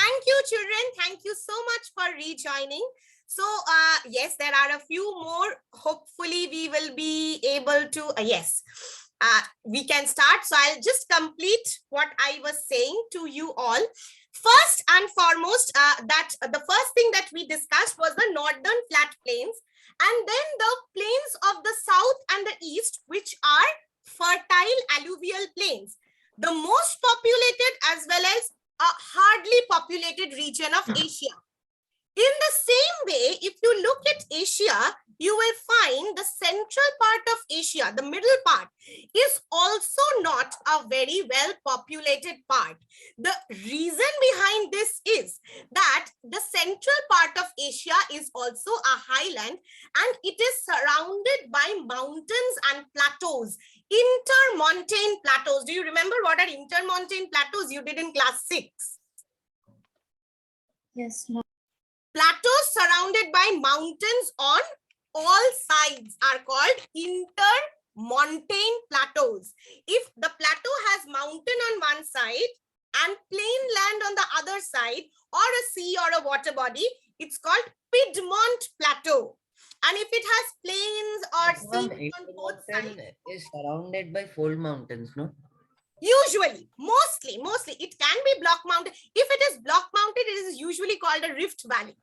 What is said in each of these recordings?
Thank you, children. Thank you so much for rejoining. So, yes, there are a few more. Hopefully, we will be able to, yes, we can start. So, I'll just complete what I was saying to you all. First and foremost, that the first thing that we discussed was the northern flat plains, and then the plains of the south and the east, which are fertile alluvial plains, the most populated as well as a hardly populated region of Asia. In the same way, if you look at Asia, you will find the central part of Asia, the middle part, is also not a very well populated part. The reason behind this is that the central part of Asia is also a highland, and it is surrounded by mountains and plateaus, intermontane plateaus. Do you remember what are intermontane plateaus? You did in class 6. Yes, ma'am. Plateaus surrounded by mountains on all sides are called intermontane plateaus. If the plateau has mountain on one side and plain land on the other side, or a sea or a water body, it's called Piedmont Plateau. And if it has plains or sea on both sides, is surrounded by fold mountains, no? Usually, mostly, it can be block mountain. If it is block mounted, it is usually called a rift valley.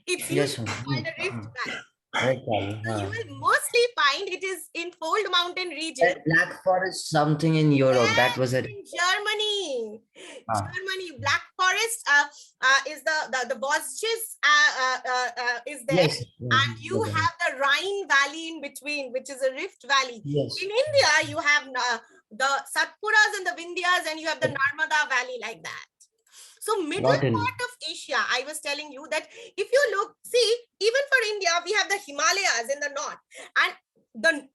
It's usually called a rift valley. Right, So you will mostly find it is in fold mountain region. Black Forest, something in Europe. Yes, that was it. in Germany. Germany, Black Forest is the Vosges is there, Yes. and you have the Rhine Valley in between, which is a rift valley. Yes. In India, you have the Satpuras and the Vindhyas, and you have the Narmada Valley like that. So middle part of Asia, I was telling you that if you look, see, even for India, we have the Himalayas in the north, and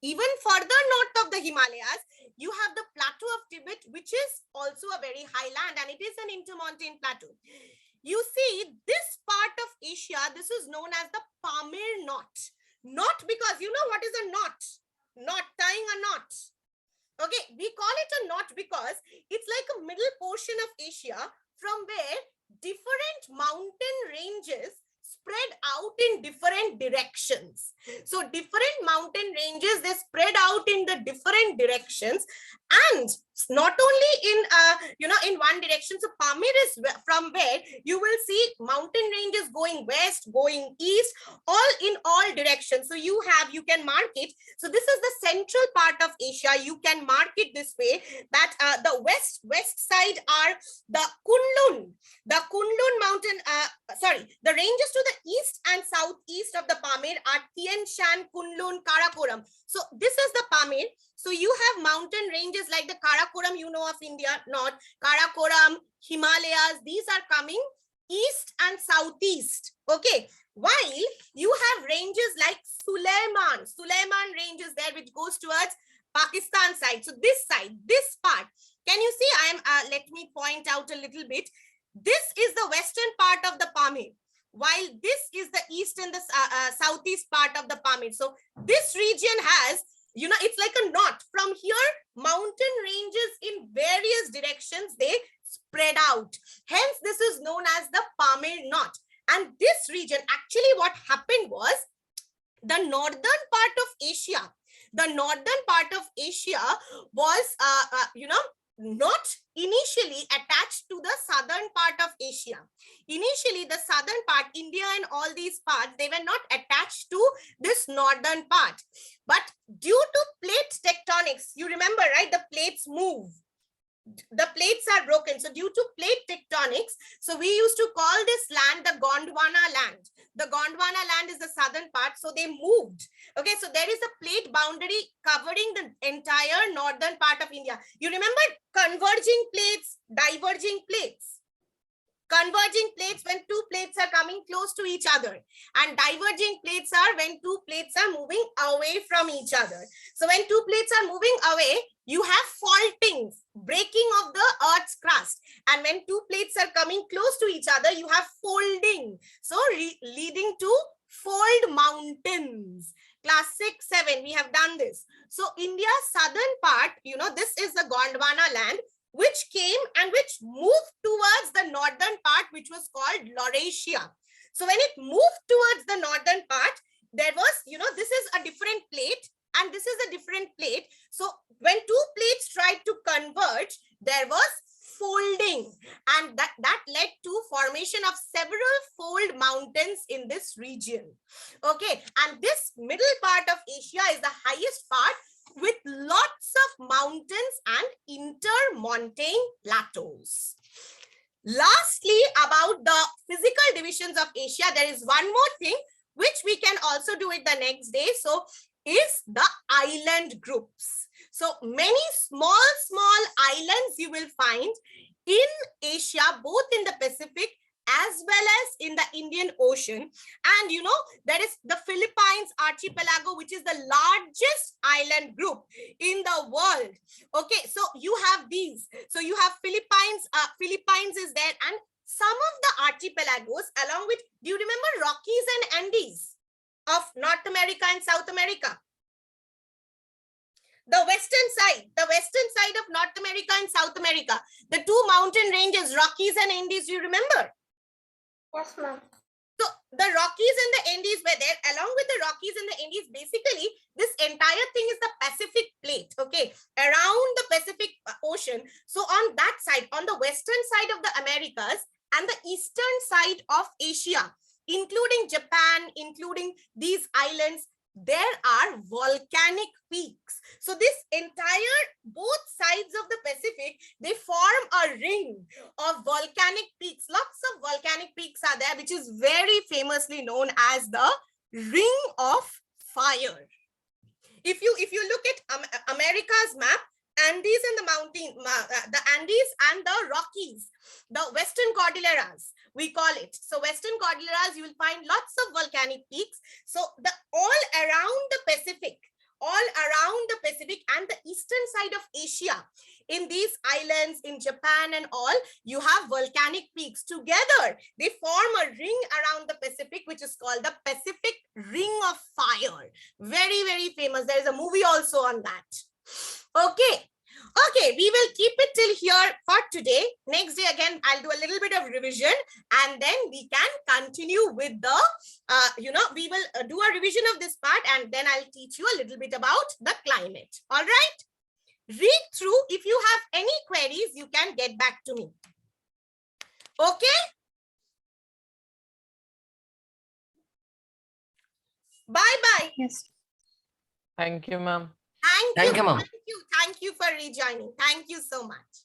even further north of the Himalayas, you have the plateau of Tibet, which is also a very high land, and it is an intermontane plateau. You see, this part of Asia, this is known as the Pamir knot. Knot because you know what is a knot? Knot, tying a knot. Okay, we call it a knot because it's like a middle portion of Asia from where different mountain ranges spread out in different directions. So different mountain ranges, they spread out in the different directions, and not only in in one direction. So Pamir is from where you will see mountain ranges going west, going east, all in all directions. So you can mark it. So this is the central part of Asia. You can mark it this way, that the west side are the Kunlun mountain, the ranges to the east and southeast of the Pamir are Tien Shan, Kunlun, Karakoram. So this is the Pamir. So you have mountain ranges like the Karakoram, you know, of India, north, Karakoram, Himalayas, these are coming east and southeast. Okay. While you have ranges like Suleiman ranges there, which goes towards Pakistan side. So this side, this part, can you see? Let me point out a little bit. This is the western part of the Pamir, while this is the east and the southeast part of the Pamir. So this region has, it's like a knot. From here, mountain ranges in various directions, they spread out. Hence, this is known as the Pamir knot. And this region, actually what happened was, the northern part of Asia, was, not initially attached to the southern part of Asia. Initially, the southern part, India and all these parts, they were not attached to this northern part. But due to plate tectonics, you remember, right? The plates move. The plates are broken. So due to plate tectonics, so we used to call this land the Gondwana land. The Gondwana land is the southern part. So they moved. Okay, so there is a plate boundary covering the entire northern part of India. You remember converging plates, diverging plates. Converging plates when two plates are coming close to each other, and diverging plates are when two plates are moving away from each other. So when two plates are moving away, you have faulting, breaking of the Earth's crust. And when two plates are coming close to each other, you have folding. So leading to fold mountains. Class 6, 7, we have done this. So India's southern part, this is the Gondwana land, which came and which moved towards the northern part, which was called Laurasia. So when it moved towards the northern part, there was, this is a different plate and this is a different plate. So when two plates tried to converge, there was folding, and that led to formation of several fold mountains in this region. Okay, and this middle part of Asia is the highest part with lots of mountains and intermontane plateaus. Lastly, about the physical divisions of Asia, there is one more thing which we can also do it the next day. So is the island groups. So many small islands you will find in Asia, both in the Pacific as well as in the Indian Ocean. And there is the Philippines archipelago, which is the largest island group in the world. Okay, so you have these. So you have Philippines is there, and some of the archipelagos along with, do you remember Rockies and Andes of North America and South America? The western side of North America and South America, the two mountain ranges, Rockies and Andes, do you remember? Yes, ma'am. So the Rockies and the Andes were there. Along with the Rockies and the Andes, basically this entire thing is the Pacific plate, okay, around the Pacific Ocean. So on that side, on the western side of the Americas and the eastern side of Asia, including Japan, including these islands, there are volcanic peaks. So this entire, both sides of the Pacific, they form a ring of volcanic peaks. Lots of volcanic peaks are there, which is very famously known as the Ring of Fire. If you look at America's map, Andes and the Andes and the Rockies, the Western Cordilleras, we call it. So Western Cordilleras, you will find lots of volcanic peaks. So all around the Pacific and the eastern side of Asia, in these islands, in Japan and all, you have volcanic peaks. Together, they form a ring around the Pacific, which is called the Pacific Ring of Fire. Very, very famous. There is a movie also on that. Okay, we will keep it till here for today. Next day, again, I'll do a little bit of revision, and then we can continue with the, we will do a revision of this part, and then I'll teach you a little bit about the climate. All right? Read through. If you have any queries, you can get back to me. Okay? Bye-bye. Yes. Thank you, ma'am. Thank you, ma'am. Thank you for rejoining. Thank you so much.